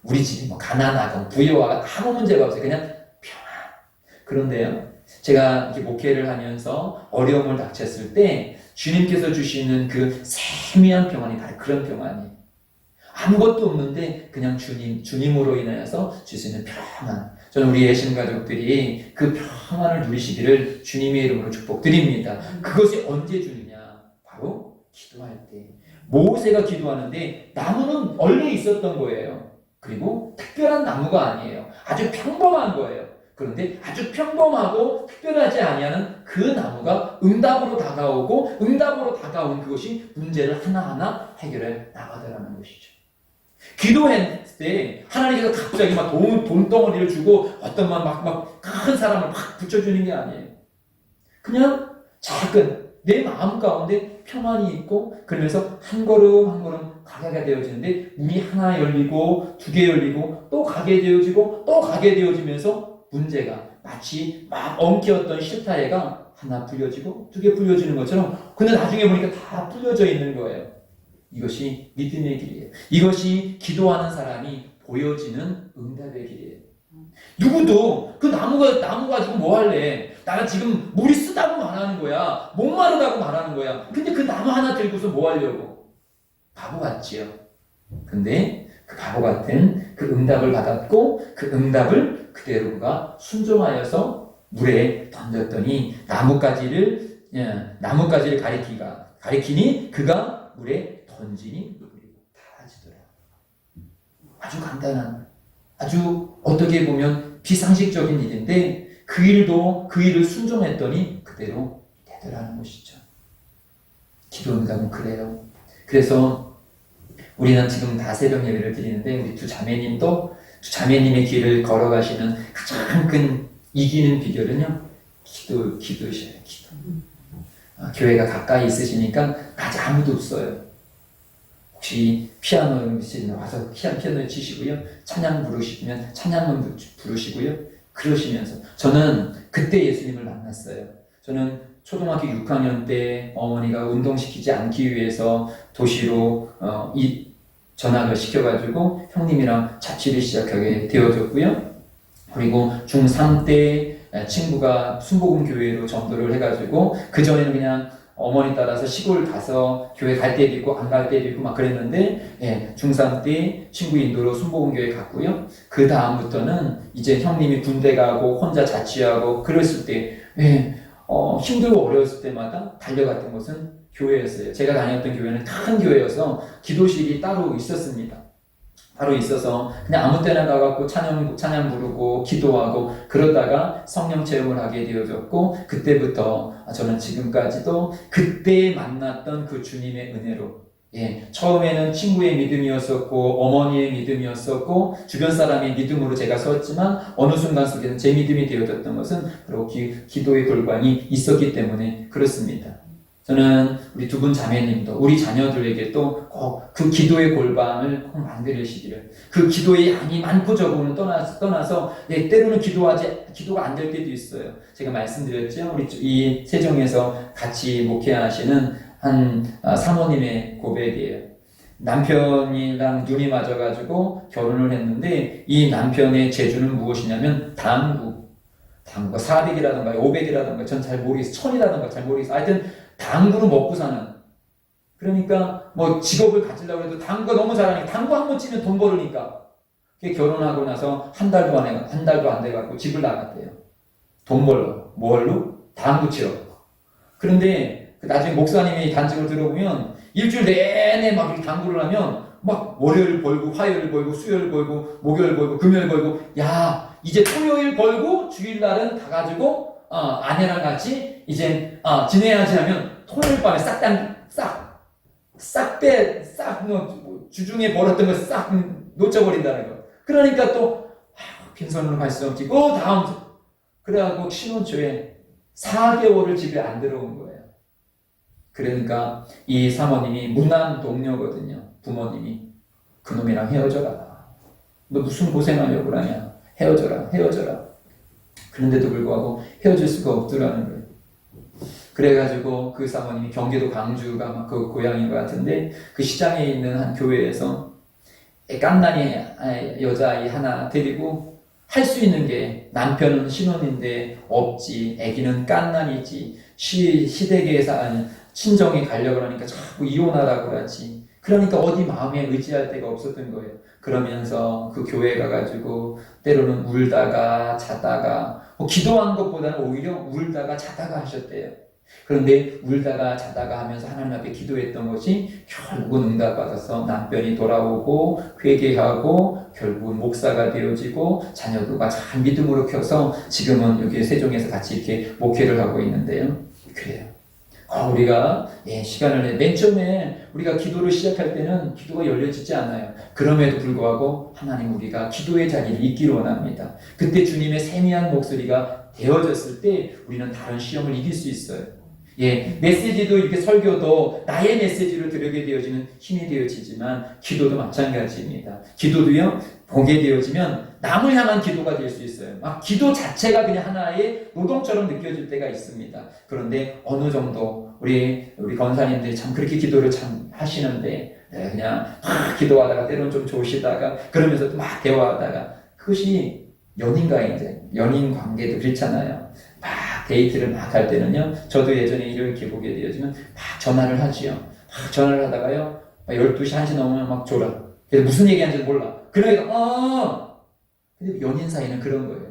우리 집이 뭐 가난하건 부유하건 아무 문제가 없어요. 그냥 평안. 그런데요, 제가 이렇게 목회를 하면서 어려움을 닥쳤을 때 주님께서 주시는 그 세미한 평안이 바로 그런 평안이에요. 아무것도 없는데 그냥 주님으로 인하여서 줄 수 있는 평안. 저는 우리 예신 가족들이 그 평안을 누리시기를 주님의 이름으로 축복드립니다. 그것이 언제 주느냐? 바로 기도할 때. 모세가 기도하는데 나무는 원래 있었던 거예요. 그리고 특별한 나무가 아니에요. 아주 평범한 거예요. 그런데 아주 평범하고 특별하지 아니하는 그 나무가 응답으로 다가오고 응답으로 다가온 그것이 문제를 하나하나 해결해 나가더라는 것이죠. 기도했을 때 하나님께서 갑자기 막 돈덩어리를 주고 어떤 막 큰 사람을 막 붙여주는 게 아니에요. 그냥 작은 내 마음 가운데 평안이 있고 그러면서 한 걸음 한 걸음 가게 되어지는데 문이 하나 열리고 두 개 열리고 또 가게 되어지고 또 가게 되어지면서 문제가 마치 막 엉켰던 실타래가 하나 풀려지고 두 개 풀려지는 것처럼 근데 나중에 보니까 다 풀려져 있는 거예요. 이것이 믿음의 길이에요. 이것이 기도하는 사람이 보여지는 응답의 길이에요. 누구도 그 나무 가지고 뭐 할래? 나는 지금 물이 쓰다고 말하는 거야. 목마르다고 말하는 거야. 근데 그 나무 하나 들고서 뭐 하려고? 바보 같지요. 근데 그 바보 같은 그 응답을 받았고 그 응답을 그대로 그가 순종하여서 물에 던졌더니 나뭇가지를 가리키니 그가 물에 던지니 그리고 달아지더라. 아주 간단한, 아주 어떻게 보면 비상식적인 일인데 그 일을 순종했더니 그대로 되더라는 것이죠. 기도 응답은 그래요. 그래서 우리는 지금 다 새벽 예배를 드리는데 우리 두 자매님의 길을 걸어가시는 가장 큰 이기는 비결은요, 기도셔요. 기도. 교회가 가까이 있으시니까 아직 아무도 없어요. 혹시 피아노 와서 피아노 치시고요, 찬양 부르시면 찬양은 부르시고요. 그러시면서 저는 그때 예수님을 만났어요. 저는 초등학교 6학년 때 어머니가 운동시키지 않기 위해서 도시로 전학을 시켜가지고 형님이랑 자취를 시작하게 되어졌고요. 그리고 중3 때 친구가 순복음교회로 전도를 해가지고 그전에는 그냥 어머니 따라서 시골 가서 교회 갈 때도 있고 안 갈 때도 있고 막 그랬는데 중3 때 친구 인도로 순복음교회 갔고요. 그 다음부터는 이제 형님이 군대 가고 혼자 자취하고 그랬을 때 힘들고 어려웠을 때마다 달려갔던 곳은 교회였어요. 제가 다녔던 교회는 큰 교회여서 기도실이 따로 있었습니다. 바로 있어서 그냥 아무 때나 가갖고 찬양 부르고 기도하고 그러다가 성령 체험을 하게 되어졌고 그때부터 저는 지금까지도 그때 만났던 그 주님의 은혜로 처음에는 친구의 믿음이었었고 어머니의 믿음이었었고 주변 사람의 믿음으로 제가 섰지만 어느 순간 속에는 제 믿음이 되어졌던 것은 바로 기도의 골방이 있었기 때문에 그렇습니다. 저는 우리 두 분 자매님도 우리 자녀들에게 또 꼭 그 기도의 골방을 꼭 만들으시기를, 그 기도의 양이 많고 적음을 떠나서 때로는 기도가 안 될 때도 있어요. 제가 말씀드렸죠. 우리 이 세종에서 같이 목회하시는 한 사모님의 고백이에요. 남편이랑 눈이 맞아가지고 결혼을 했는데 이 남편의 재주는 무엇이냐면 당구가 400이라든가 500이라든가 전 잘 모르겠어요. 1000이라든가 잘 모르겠어요. 하여튼 당구로 먹고 사는. 그러니까 뭐 직업을 가지려고 해도 당구가 너무 잘하니까 당구 한 번 치면 돈 벌으니까. 결혼하고 나서 한 달도 안 돼갖고 집을 나갔대요. 돈 벌러. 뭘로? 당구 치러. 그런데 나중에 목사님이 단적을 들어보면 일주일 내내 막 이렇게 당구를 하면 막 월요일 벌고 화요일 벌고 수요일 벌고 목요일 벌고 금요일 벌고 이제 토요일 벌고 주일날은 다 가지고 아내랑 같이 이제 지내야지 하면 토요일 밤에 주중에 벌었던 거 싹 놓쳐버린다는 거. 그러니까 또 빈손으로 갈 수 없지. 다음 그래갖고 신혼초에 4개월을 집에 안 들어온 거예요. 그러니까 이 사모님이 문안 동료거든요. 부모님이 그놈이랑 헤어져라. 너 무슨 고생하려고 그러냐. 헤어져라, 헤어져라. 그런데도 불구하고 헤어질 수가 없더라는 거예요. 그래가지고 그 사모님이 경기도 광주가 막 그 고향인 것 같은데 그 시장에 있는 한 교회에서 깐난이 여자아이 하나 데리고 할 수 있는 게 남편은 신혼인데 없지, 아기는 깐난이지, 시댁에서 친정이 가려고 그러니까 자꾸 이혼하라고 그러지. 그러니까 어디 마음에 의지할 데가 없었던 거예요. 그러면서 그 교회 가가지고 때로는 울다가 자다가 기도한 것보다는 오히려 울다가 자다가 하셨대요. 그런데 울다가 자다가 하면서 하나님 앞에 기도했던 것이 결국은 응답받아서 남편이 돌아오고 회개하고 결국은 목사가 되어지고 자녀들과 잘 믿음으로 켜서 지금은 여기 세종에서 같이 이렇게 목회를 하고 있는데요. 그래요. 우리가 시간을 내. 맨 처음에 우리가 기도를 시작할 때는 기도가 열려지지 않아요. 그럼에도 불구하고 하나님 우리가 기도의 자리를 잇기를 원합니다. 그때 주님의 세미한 목소리가 되어졌을 때 우리는 다른 시험을 이길 수 있어요. 메시지도 이렇게 설교도 나의 메시지로 들으게 되어지는 힘이 되어지지만 기도도 마찬가지입니다. 기도도요, 보게 되어지면 남을 향한 기도가 될 수 있어요. 막 기도 자체가 그냥 하나의 노동처럼 느껴질 때가 있습니다. 그런데 어느 정도 우리 권사님들이 참 그렇게 기도를 참 하시는데 그냥 막 기도하다가 때로는 좀 조시다가 그러면서 또 막 대화하다가 그것이 연인 관계도 그렇잖아요. 막 데이트를 막 할 때는요, 저도 예전에 이렇게 보게 되어지면 막 전화를 하지요. 막 전화를 하다가요, 12시, 1시 넘으면 막 졸아. 그래서 무슨 얘기하는지 몰라. 그러니까, 근데 연인 사이는 그런 거예요.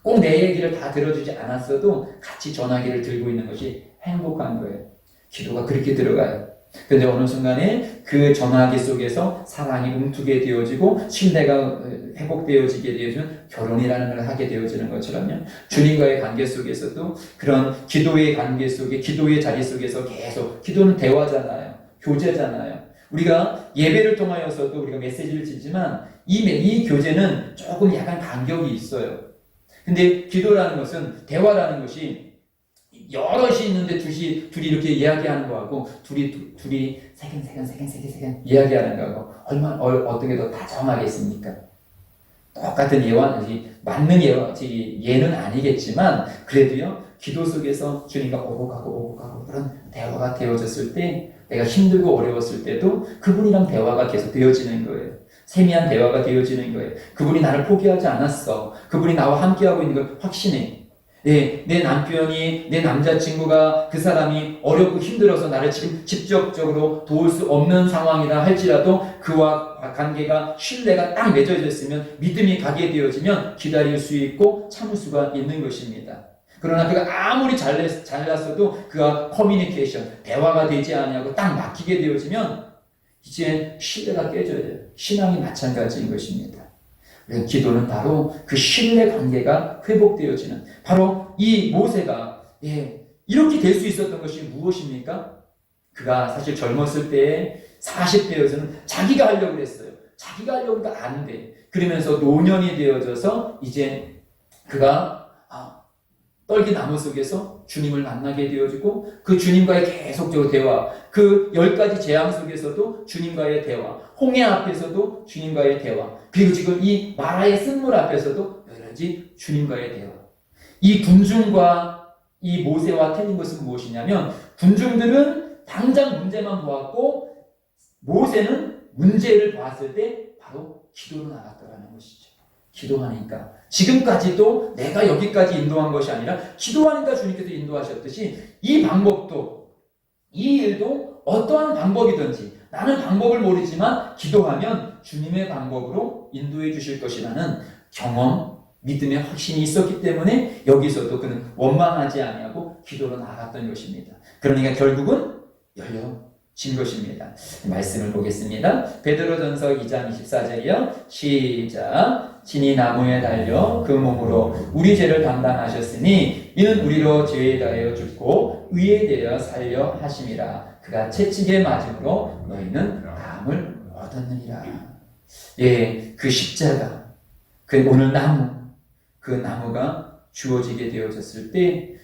꼭 내 얘기를 다 들어주지 않았어도 같이 전화기를 들고 있는 것이 행복한 거예요. 기도가 그렇게 들어가요. 근데 어느 순간에 그 전화기 속에서 사랑이 움트게 되어지고 신뢰가 회복되어지게 되어지면 결혼이라는 걸 하게 되어지는 것처럼요. 주님과의 관계 속에서도 그런 기도의 관계 속에, 기도의 자리 속에서 계속, 기도는 대화잖아요. 교제잖아요. 우리가 예배를 통하여서도 우리가 메시지를 지지만 이 교제는 조금 약간 간격이 있어요. 근데 기도라는 것은, 대화라는 것이 여럿이 있는데 둘이 이렇게 이야기하는 거하고 둘이 세근 이야기하는 거하고 얼마나 어떻게 더 다정하겠습니까? 똑같은 맞는 예는 아니겠지만 그래도요, 기도 속에서 주님과 오고 가고 그런 대화가 되어졌을 때 내가 힘들고 어려웠을 때도 그분이랑 대화가 계속 되어지는 거예요. 세미한 대화가 되어지는 거예요. 그분이 나를 포기하지 않았어. 그분이 나와 함께하고 있는 걸 확신해. 내 남편이, 내 남자친구가, 그 사람이 어렵고 힘들어서 나를 지금 직접적으로 도울 수 없는 상황이라 할지라도 그와 관계가, 신뢰가 딱 맺어져 있으면, 믿음이 가게 되어지면 기다릴 수 있고 참을 수가 있는 것입니다. 그러나 그가 아무리 잘났어도 그가 커뮤니케이션, 대화가 되지 않냐고 딱 막히게 되어지면 이제 신뢰가 깨져요. 신앙이 마찬가지인 것입니다. 기도는 바로 그 신뢰 관계가 회복되어지는, 바로 이 모세가 이렇게 될 수 있었던 것이 무엇입니까? 그가 사실 젊었을 때 40대여서는 자기가 하려고 했어요. 자기가 하려고 하니까 안 돼. 그러면서 노년이 되어져서 이제 그가 떨기 나무 속에서 주님을 만나게 되어지고 그 주님과의 계속적으로 대화, 그 10가지 재앙 속에서도 주님과의 대화, 홍해 앞에서도 주님과의 대화, 그리고 지금 이 마라의 쓴물 앞에서도 여러 가지 주님과의 대화. 이 군중과 이 모세와 틀린 것은 무엇이냐면, 군중들은 당장 문제만 보았고 모세는 문제를 보았을 때 바로 기도로 나갔다는 것이죠. 기도하니까, 지금까지도 내가 여기까지 인도한 것이 아니라 기도하니까 주님께서 인도하셨듯이 이 방법도, 이 일도 어떠한 방법이든지 나는 방법을 모르지만 기도하면 주님의 방법으로 인도해 주실 것이라는 경험, 믿음의 확신이 있었기 때문에 여기서도 그는 원망하지 아니하고 기도로 나갔던 것입니다. 그러니까 결국은 열려진 것입니다. 말씀을 보겠습니다. 베드로전서 2장 24절이요. 시작. 진이 나무에 달려 그 몸으로 우리 죄를 담당하셨으니 이는 우리로 죄에 대하여 죽고 의에 대하여 살려 하심이라. 그가 채찍에 맞음으로 너희는 나음을 얻었느니라. 그 십자가, 그 오늘 나무, 그 나무가 주어지게 되어졌을 때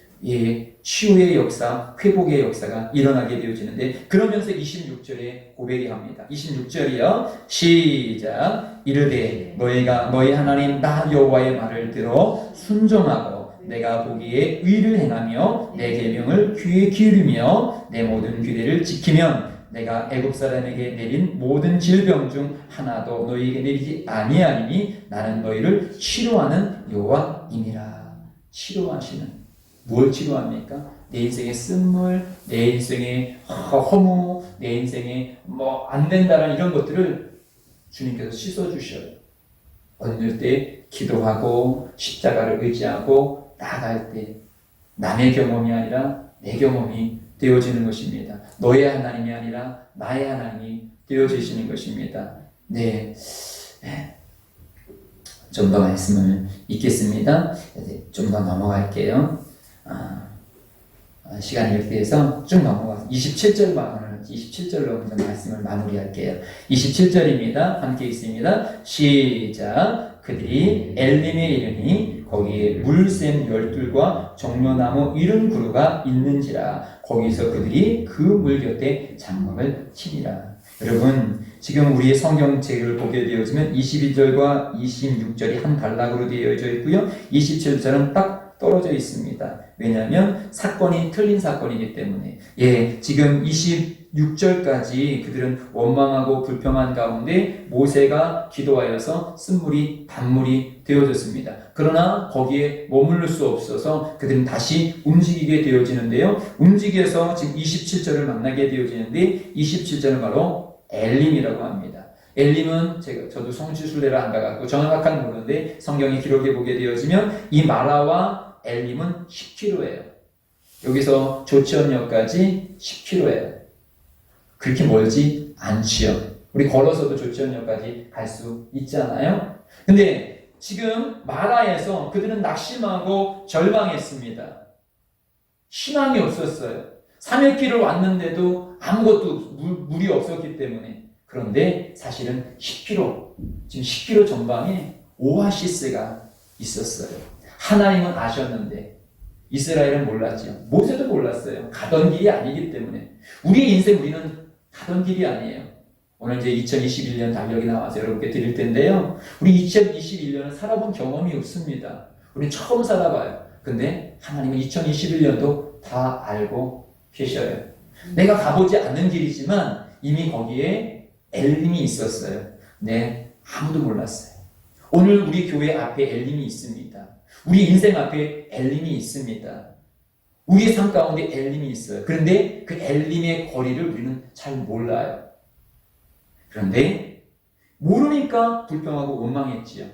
치유의 역사, 회복의 역사가 일어나게 되어지는데, 그러면서 26절에 고백이 합니다. 26절이요. 시작. 이르되 너희가 너희 하나님 나 여호와의 말을 들어 순종하고 내가 보기에 의를 행하며 내 계명을 귀에 기울이며 내 모든 규례를 지키면 내가 애굽 사람에게 내린 모든 질병 중 하나도 너희에게 내리지 아니하리니 나는 너희를 치료하는 여호와임이라. 치료하시는, 뭘 치료합니까? 내 인생의 쓴물, 내 인생의 허무, 내 인생의 안 된다라는 이런 것들을 주님께서 씻어주셔요. 어느 때 기도하고 십자가를 의지하고 나아갈 때 남의 경험이 아니라 내 경험이 되어지는 것입니다. 너의 하나님이 아니라 나의 하나님이 되어지시는 것입니다. 네. 좀 더 말씀을 읽겠습니다. 좀 더 넘어갈게요. 시간이 이렇게 해서 쭉 넘어가서 27절로 먼저 말씀을 마무리할게요. 27절입니다. 함께 있습니다. 시작. 그들이 엘림에 이르니 거기에 물샘 열둘과 종려나무 70그루가 있는지라. 거기서 그들이 그 물 곁에 장막을 치니라. 여러분, 지금 우리의 성경책을 보게 되어지면 22절과 26절이 한 단락으로 되어져 있고요. 27절은 딱 떨어져 있습니다. 왜냐하면 사건이 틀린 사건이기 때문에. 지금 26절까지 그들은 원망하고 불평한 가운데 모세가 기도하여서 쓴물이 단물이 되어졌습니다. 그러나 거기에 머무를 수 없어서 그들은 다시 움직이게 되어지는데요. 움직여서 지금 27절을 만나게 되어지는데 27절은 바로 엘림이라고 합니다. 엘림은 저도 성지순례를 안 가갖고 정확한 모르는데 성경에 기록해 보게 되어지면 이 마라와 엘림은 10km예요. 여기서 조치원역까지 10km예요. 그렇게 멀지 않지요. 우리 걸어서도 조치원역까지 갈 수 있잖아요. 근데 지금 마라에서 그들은 낙심하고 절망했습니다. 희망이 없었어요. 300km 왔는데도 아무것도 물이 없었기 때문에. 그런데 사실은 10km, 지금 10km 전방에 오아시스가 있었어요. 하나님은 아셨는데 이스라엘은 몰랐죠. 모세도 몰랐어요. 가던 길이 아니기 때문에. 우리의 인생, 우리는 가던 길이 아니에요. 오늘 이제 2021년 달력이 나와서 여러분께 드릴 텐데요. 우리 2021년을 살아본 경험이 없습니다. 우리는 처음 살아봐요. 근데 하나님은 2021년도 다 알고 계셔요. 내가 가보지 않는 길이지만 이미 거기에 엘림이 있었어요. 네, 아무도 몰랐어요. 오늘 우리 교회 앞에 엘림이 있습니다. 우리 인생 앞에 엘림이 있습니다. 우리의 삶 가운데 엘림이 있어요. 그런데 그 엘림의 거리를 우리는 잘 몰라요. 그런데 모르니까 불평하고 원망했지요.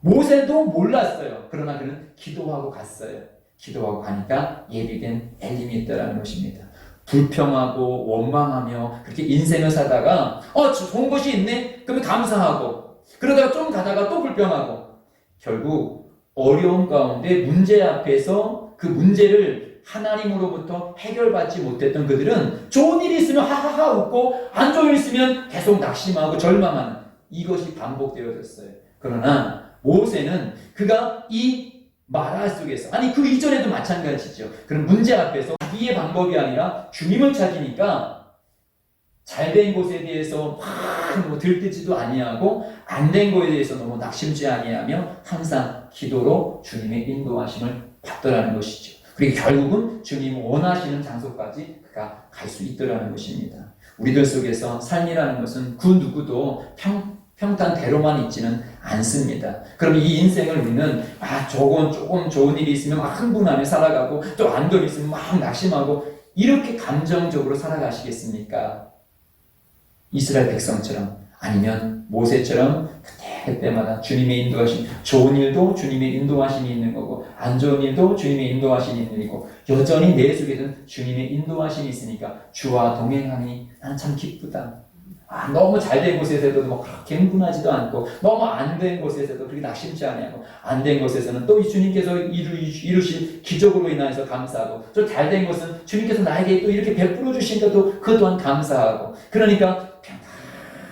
모세도 몰랐어요. 그러나 그는 기도하고 갔어요. 기도하고 가니까 예비된 엘림이 있다는 것입니다. 불평하고 원망하며 그렇게 인생을 사다가 좋은 것이 있네? 그러면 감사하고, 그러다가 좀 가다가 또 불평하고, 결국 어려움 가운데 문제 앞에서 그 문제를 하나님으로부터 해결받지 못했던 그들은 좋은 일이 있으면 하하하 웃고 안 좋은 일이 있으면 계속 낙심하고 절망하는, 이것이 반복되어졌어요. 그러나 모세는 그가 이 마라 속에서, 아니 그 이전에도 마찬가지죠. 그런 문제 앞에서 자기의 방법이 아니라 주님을 찾으니까 잘된 것에 대해서 막 들뜨지도 아니하고 안 된 것에 대해서 너무 낙심지 아니하며 항상 기도로 주님의 인도하심을 받더라는 것이죠. 그리고 결국은 주님 원하시는 장소까지 그가 갈 수 있더라는 것입니다. 우리들 속에서 삶이라는 것은 그 누구도 평탄대로만 있지는 않습니다. 그럼 이 인생을 우리는 조금 좋은 일이 있으면 막 흥분하며 살아가고 또 안 좋은 일이 있으면 막 낙심하고 이렇게 감정적으로 살아가시겠습니까? 이스라엘 백성처럼, 아니면 모세처럼 그때마다 주님의 인도하심, 좋은 일도 주님의 인도하심이 있는 거고 안 좋은 일도 주님의 인도하심이 있는 일이고 여전히 내 속에는 주님의 인도하심이 있으니까 주와 동행하니 나는 참 기쁘다. 너무 잘된 곳에서도 뭐 그렇게 흥분하지도 않고 너무 안 된 곳에서도 그렇게 낙심치 않고 안 된 곳에서는 또 주님께서 이루실 기적으로 인하여서 감사하고 또 잘된 것은 주님께서 나에게 또 이렇게 베풀어 주신다도 그 또한 감사하고, 그러니까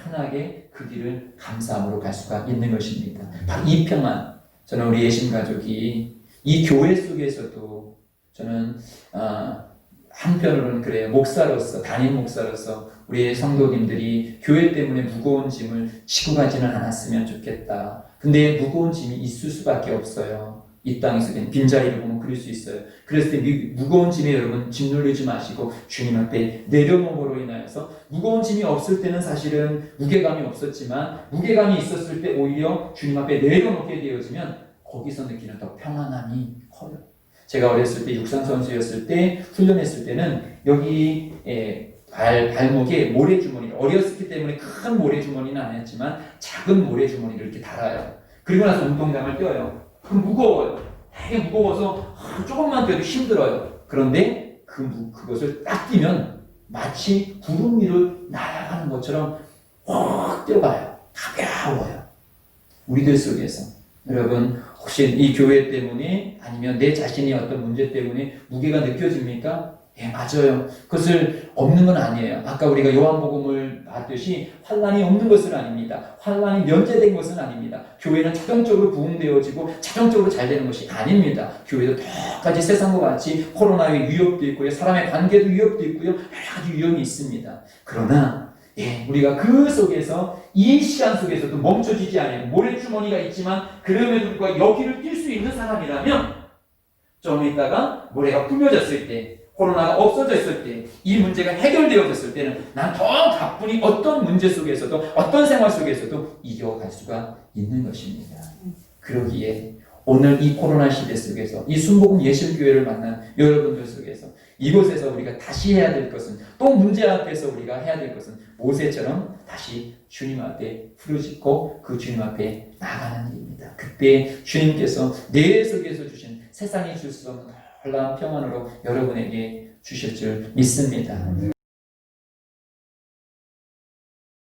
편안하게 그 길을 감사함으로 갈 수가 있는 것입니다. 바로 이 평안, 저는 우리 예심 가족이 이 교회 속에서도 저는 한편으로는 그래요. 목사로서, 담임 목사로서 우리의 성도님들이 교회 때문에 무거운 짐을 지고 가지는 않았으면 좋겠다. 근데 무거운 짐이 있을 수밖에 없어요. 이 땅에서 빈자리를 보면 그럴 수 있어요. 그랬을 때 무거운 짐에 여러분 짐 눌리지 마시고 주님 앞에 내려놓음으로 인하여서 무거운 짐이 없을 때는 사실은 무게감이 없었지만 무게감이 있었을 때 오히려 주님 앞에 내려놓게 되어지면 거기서 느끼는 더 평안함이 커요. 제가 어렸을 때 육상선수였을 때 훈련했을 때는 여기 발목에 모래주머니, 어렸기 때문에 큰 모래주머니는 아니었지만 작은 모래주머니를 이렇게 달아요. 그리고 나서 운동장을 뛰어요. 그럼 무거워요. 되게 무거워서 조금만 뛰어도 힘들어요. 그런데 그것을 딱 뛰면 마치 구름 위를 날아가는 것처럼 확 뛰어가요. 가벼워요. 우리들 속에서 여러분 혹시 이 교회 때문에 아니면 내 자신의 어떤 문제 때문에 무게가 느껴집니까? 예, 맞아요. 그것을 없는 건 아니에요. 아까 우리가 요한복음을 봤듯이 환난이 없는 것은 아닙니다. 환난이 면제된 것은 아닙니다. 교회는 자동적으로 부흥되어지고 자동적으로 잘 되는 것이 아닙니다. 교회도 똑같이 세상과 같이 코로나의 위협도 있고요. 사람의 관계도 위협도 있고요. 여러 가지 위험이 있습니다. 그러나 우리가 그 속에서 이 시간 속에서도 멈춰지지 않아요. 모래주머니가 있지만 그럼에도 불구하고 여기를 뛸 수 있는 사람이라면 좀 있다가 모래가 풀려졌을 때 코로나가 없어졌을 때, 이 문제가 해결되어졌을 때는 난 더 가뿐히 어떤 문제 속에서도 어떤 생활 속에서도 이겨갈 수가 있는 것입니다. 그러기에 오늘 이 코로나 시대 속에서 이 순복음 예술교회를 만난 여러분들 속에서 이곳에서 우리가 다시 해야 될 것은, 또 문제 앞에서 우리가 해야 될 것은 모세처럼 다시 주님 앞에 부르짖고 그 주님 앞에 나가는 일입니다. 그때 주님께서 내 속에서 주신 세상이 줄 수 없는 놀라운 평안으로 여러분에게 주실 줄 믿습니다.